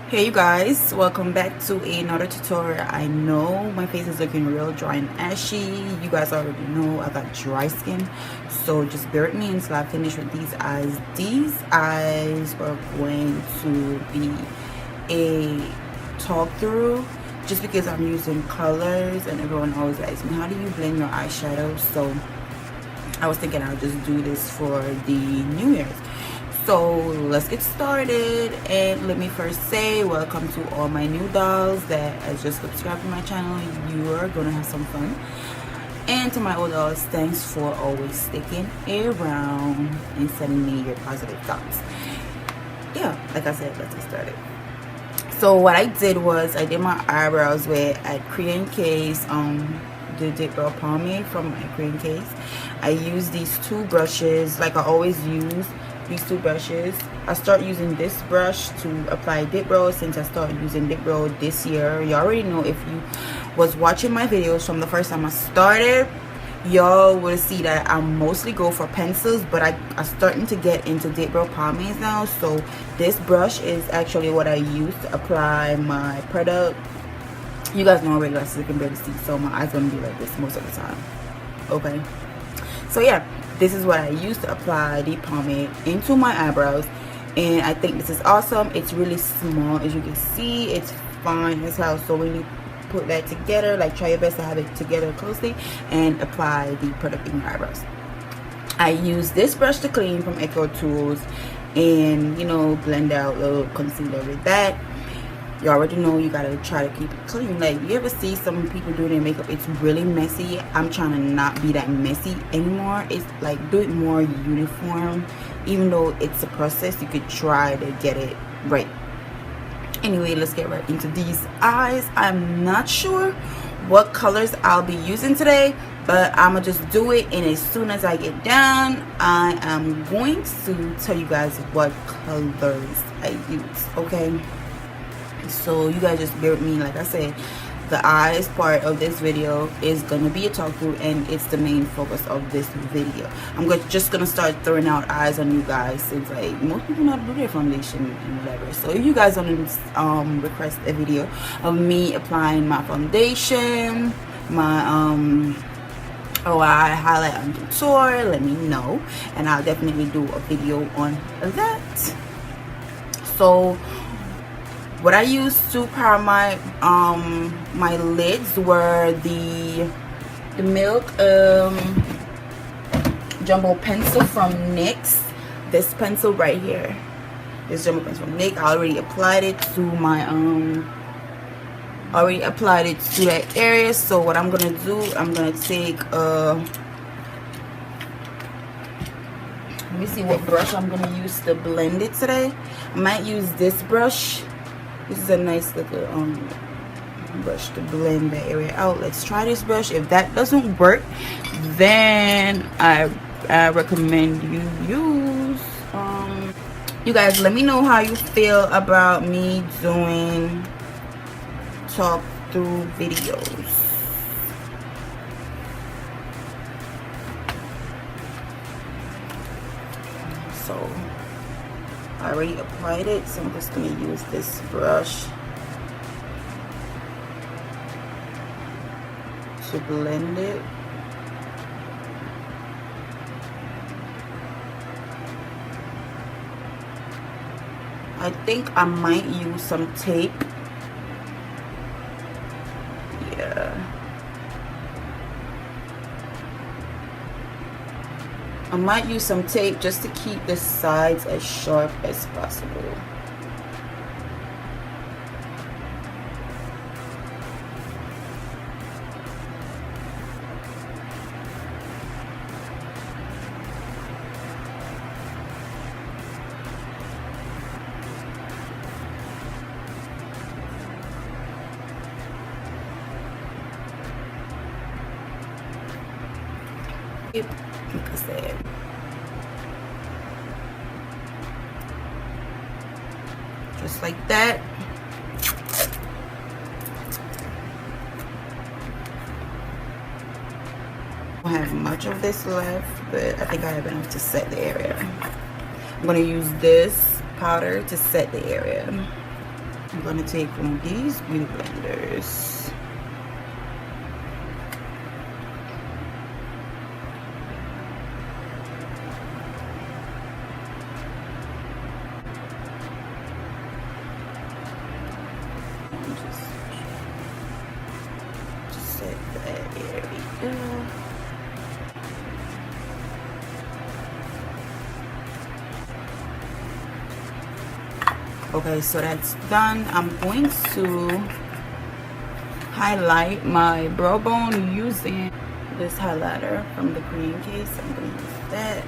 Hey you guys, welcome back to another tutorial. I know my face is looking real dry and ashy. You guys already know I got dry skin, so just bear with me until I finish with these eyes. These eyes are going to be a talk through just because I'm using colors and everyone always asks me, how do you blend your eyeshadow? So I was thinking I'll just do this for the New Year's. So let's get started, and let me first say welcome to all my new dolls that has just subscribed to my channel. You are gonna have some fun. And to my old dolls, thanks for always sticking around and sending me your positive thoughts. Yeah, like I said, let's get started. So what I did was I did my eyebrows with Crease, the Dip Brow Pomade from my Crease. I used these two brushes like I always use. These two brushes. I start using this brush to apply dip brow since I started using dip brow this year. You already know, if you was watching my videos from the first time I started, y'all will see that I mostly go for pencils, but I'm starting to get into dip brow pomades now. So this brush is actually what I use to apply my product. You guys know already, like, so you can barely see, so my eyes gonna be like this most of the time. Okay, so yeah, this is what I use to apply the pomade into my eyebrows, and I think this is awesome. It's really small, as you can see. It's fine as hell. So when you put that together, like, try your best to have it together closely and apply the product in your eyebrows. I use this brush to clean from Echo Tools, and blend out a little concealer with that. You already know you gotta try to keep it clean. Like, you ever see some people do their makeup, it's really messy. I'm trying to not be that messy anymore. It's like, do it more uniform. Even though it's a process, you could try to get it right. Anyway, let's get right into these eyes. I'm not sure what colors I'll be using today, but I'm gonna just do it, and as soon as I get done, I am going to tell you guys what colors I use, okay? So you guys just bear with me. Like I said, the eyes part of this video is gonna be a talk through, and it's the main focus of this video. I'm just gonna start throwing out eyes on you guys, since like most people know how to do their foundation and whatever. So if you guys want to request a video of me applying my foundation, my I highlight on contour, let me know, and I'll definitely do a video on that. So what I used to power my my lids were the Milk jumbo pencil from NYX. This pencil right here, this jumbo pencil from NYX. I already applied it to my that area. So what I'm gonna do, I'm gonna take let me see what brush I'm gonna use to blend it today. I might use this brush. This is a nice little brush to blend the area out. Let's try this brush. If that doesn't work, then I recommend you use you guys let me know how you feel about me doing talk through videos. So I already applied it, so I'm just going to use this brush to blend it. I think I might use some tape. Yeah. I might use some tape just to keep the sides as sharp as possible. Like I said, just like that. I don't have much of this left, but I think I have enough to set the area. I'm going to use this powder to set the area. I'm gonna take one of these beauty blenders. Just set that. There we go. Okay, so that's done. I'm going to highlight my brow bone using this highlighter from the Cream case. I'm going to use that.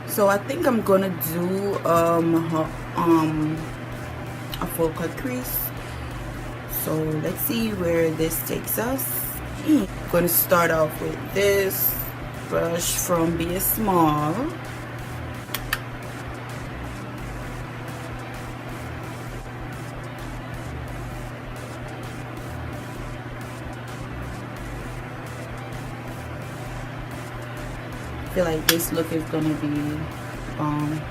So I think I'm gonna do a full cut crease. So let's see where this takes us. I'm gonna start off with this brush from Be Small. I feel like this look is gonna be bomb.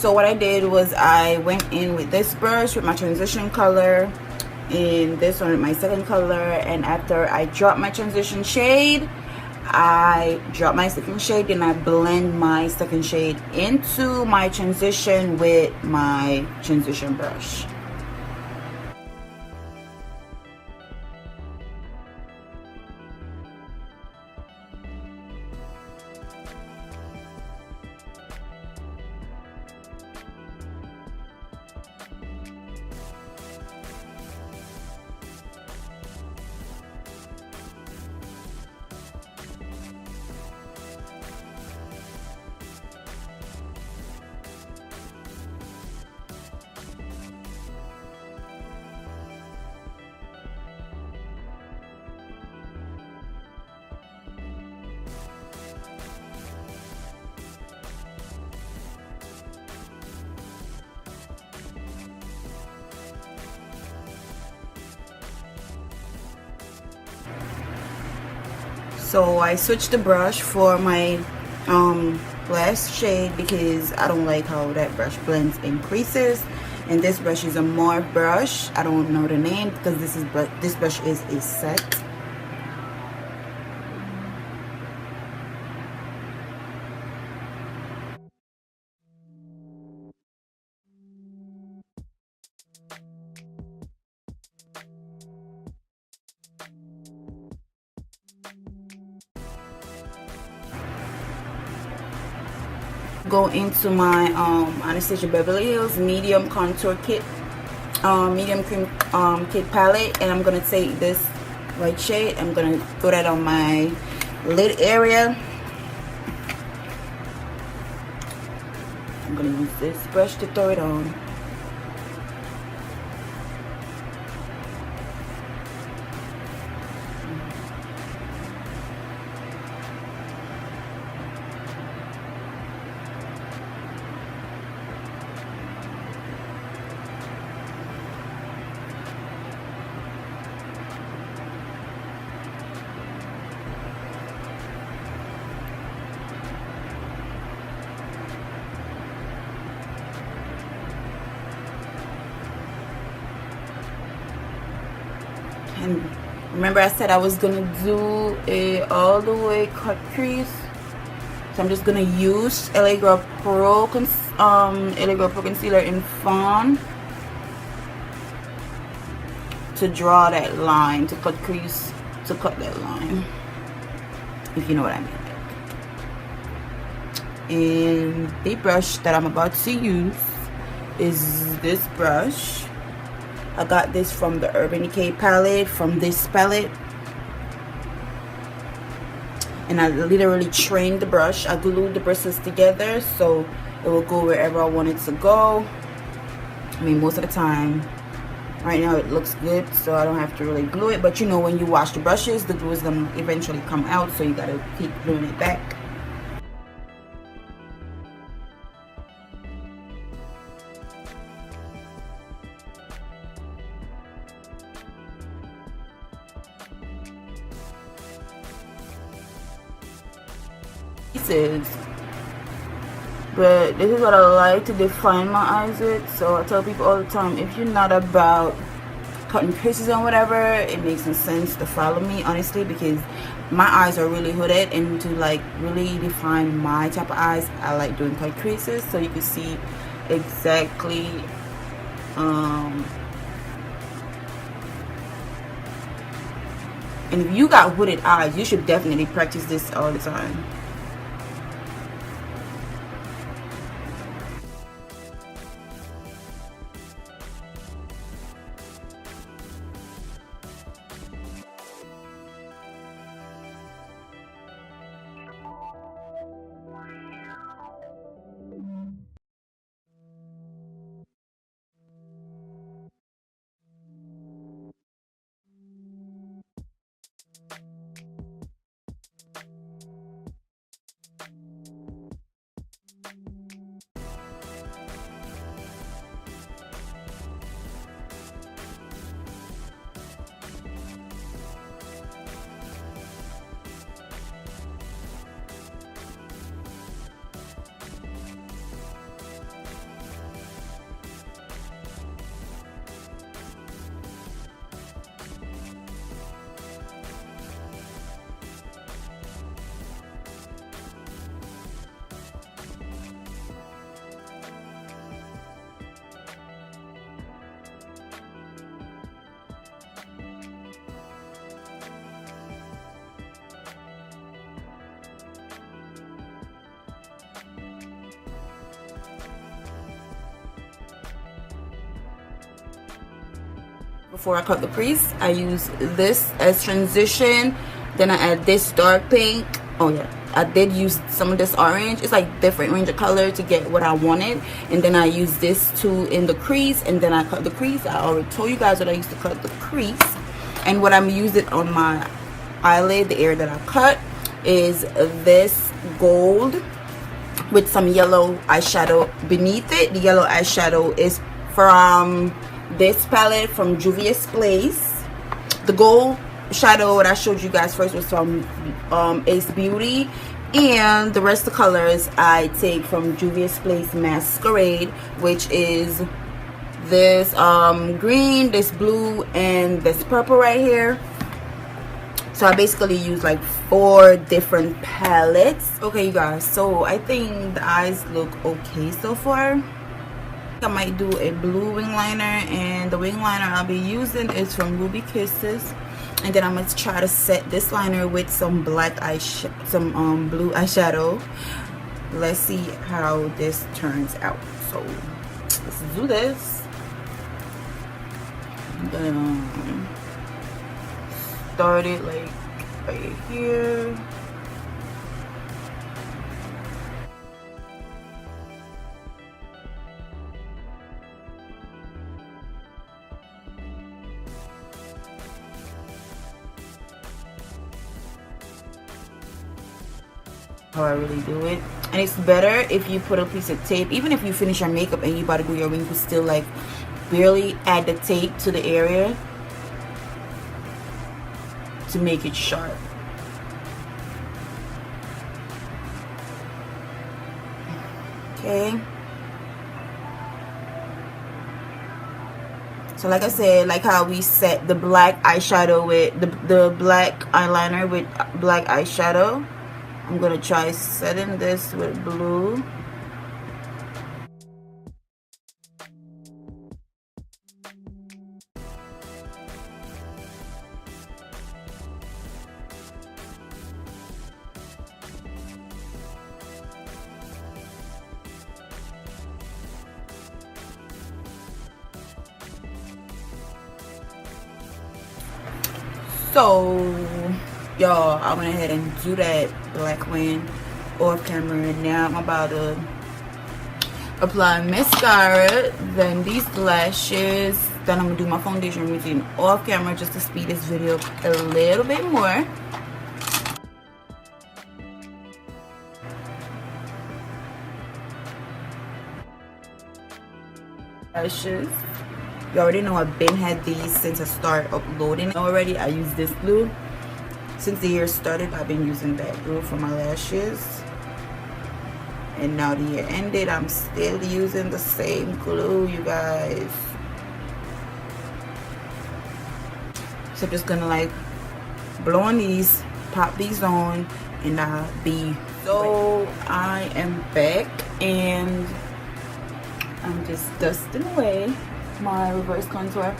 So what I did was I went in with this brush with my transition color, and this one with my second color, and after I drop my transition shade, I drop my second shade and I blend my second shade into my transition with my transition brush. So I switched the brush for my last shade because I don't like how that brush blends in creases, and this brush is a Morph brush. I don't know the name because this brush is a set. Go into my Anastasia Beverly Hills medium contour kit, medium cream kit palette, and I'm gonna take this white shade. I'm gonna put that on my lid area. I'm gonna use this brush to throw it on. And remember I said I was gonna do a all the way cut crease, so I'm just gonna use LA Girl Pro Concealer in Fawn to draw that line, to cut crease, to cut that line, if you know what I mean. And the brush that I'm about to use is this brush. I got this from the Urban Decay palette, from this palette. And I literally trained the brush. I glued the bristles together so it will go wherever I want it to go. I mean, most of the time. Right now it looks good, so I don't have to really glue it. But you know, when you wash the brushes, the glue is going to eventually come out, so you got to keep gluing it back. But this is what I like to define my eyes with. So I tell people all the time, if you're not about cutting creases and whatever, it makes no sense to follow me, honestly, because my eyes are really hooded, and to like really define my type of eyes, I like doing cut creases so you can see exactly and if you got hooded eyes, you should definitely practice this all the time. Before I cut the crease, I use this as transition, then I add this dark pink. Oh yeah, I did use some of this orange. It's like different range of color to get what I wanted, and then I use this too in the crease, and then I cut the crease. I already told you guys that I used to cut the crease, and what I'm using on my eyelid, the area that I cut, is this gold with some yellow eyeshadow beneath it. The yellow eyeshadow is from this palette from Juvia's Place. The gold shadow that I showed you guys first was from Ace Beauty, and the rest of the colors I take from Juvia's Place Masquerade, which is this green, this blue, and this purple right here. So I basically use like 4 different palettes. Okay, you guys, so I think the eyes look okay so far. I might do a blue wing liner, and the wing liner I'll be using is from Ruby Kisses, and then I'm going to try to set this liner with some black blue eyeshadow. Let's see how this turns out. So let's do this. I'm gonna start it like right here. How I really do it. And it's better if you put a piece of tape, even if you finish your makeup and you about to do your wing, you can still like barely add the tape to the area to make it sharp. Okay, So like I said, like how we set the black eyeshadow with the black eyeliner with black eyeshadow, I'm gonna try setting this with blue. So y'all, I went ahead and do that black wing off camera. Now I'm about to apply mascara, then these lashes, then I'm gonna do my foundation routine off camera just to speed this video up a little bit more. Lashes, you already know I've been had these since I started uploading already. I use this glue since the year started. I've been using that glue for my lashes, and now the year ended, I'm still using the same glue, you guys. So I'm just gonna like blow on these, pop these on, and I'll be. So I am back and I'm just dusting away my reverse contour.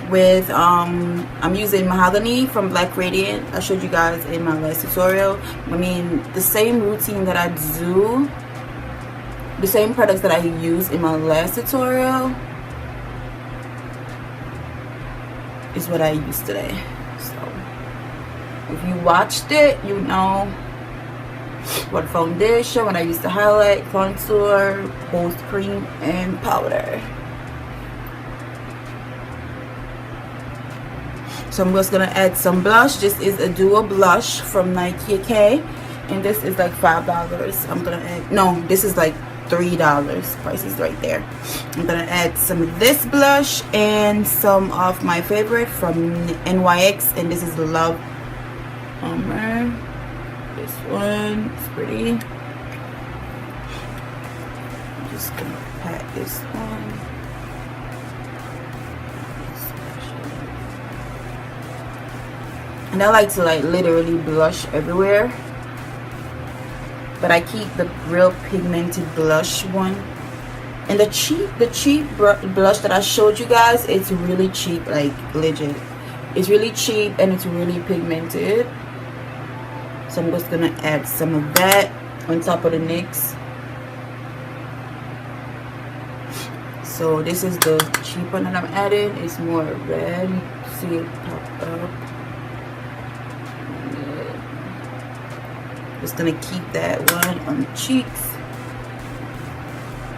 With I'm using mahogany from Black Radiant. I showed you guys in my last tutorial. I mean, the same routine that I do, the same products that I used in my last tutorial is what I use today. So if you watched it, you know what foundation, what I used to highlight, contour, both cream and powder. So I'm just gonna add some blush. This is a duo blush from Nike K, and this is like $5. I'm gonna add, no, this is like $3. Price is right there. I'm gonna add some of this blush and some of my favorite from NYX, and this is the Love Bomber. This one is pretty. I'm just gonna pat this one. And I like to like literally blush everywhere, but I keep the real pigmented blush one. And the cheap blush that I showed you guys, it's really cheap, like legit. It's really cheap and it's really pigmented. So I'm just gonna add some of that on top of the NYX. So this is the cheap one that I'm adding. It's more red. See it pop up. Just gonna keep that one on the cheeks,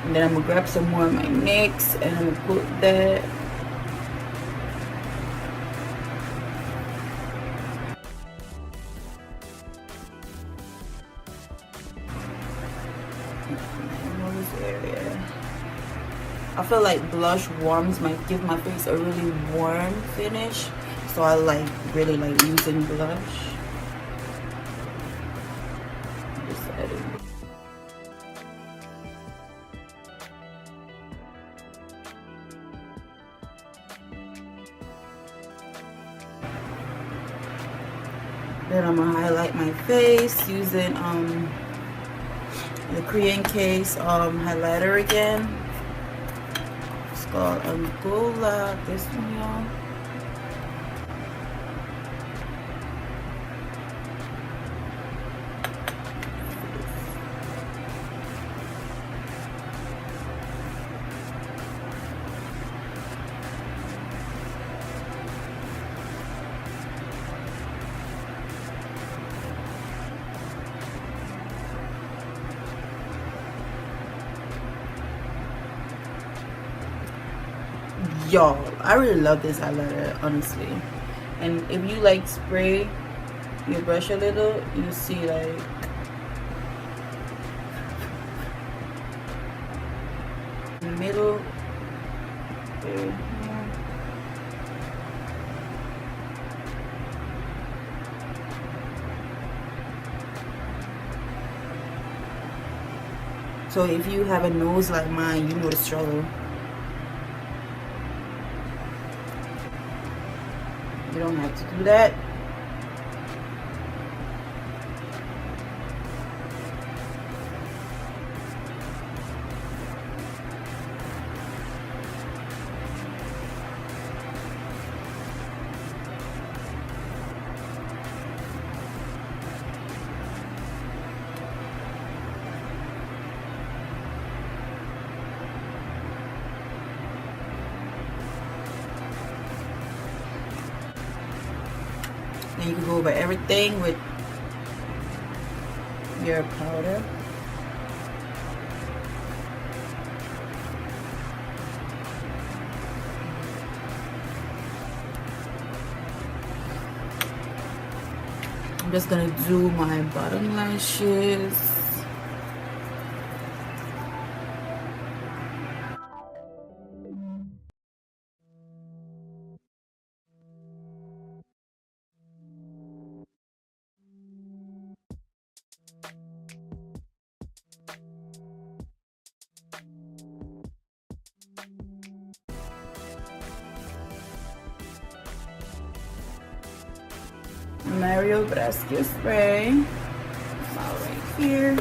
and then I'm gonna grab some more of my NYX and I'm gonna put that. Nose area. I feel like blush warms give my face a really warm finish, so I like really like using blush. Then I'm gonna highlight my face using the Korean Case highlighter again. It's called Angola. This one, y'all. Y'all, I really love this highlighter, honestly. And if you like spray your brush a little, you see like in the middle there. So if you have a nose like mine, you know the struggle. You don't have to do that. And you can go over everything with your powder. I'm just gonna do my bottom lashes. Mario Brescia spray. It's all right here.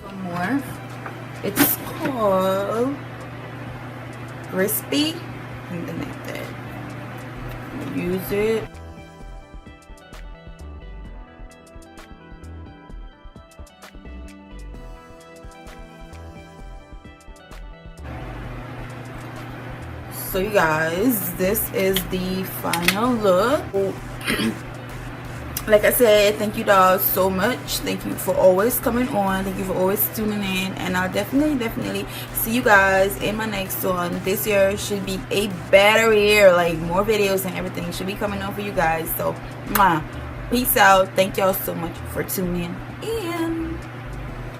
One more. It's called Crispy. Something like that. Use it. So you guys, this is the final look. Like I said, thank you guys so much. Thank you for always coming on. Thank you for always tuning in, and I'll definitely see you guys in my next one. This year should be a better year, like more videos and everything should be coming on for you guys. So peace out. Thank y'all so much for tuning in.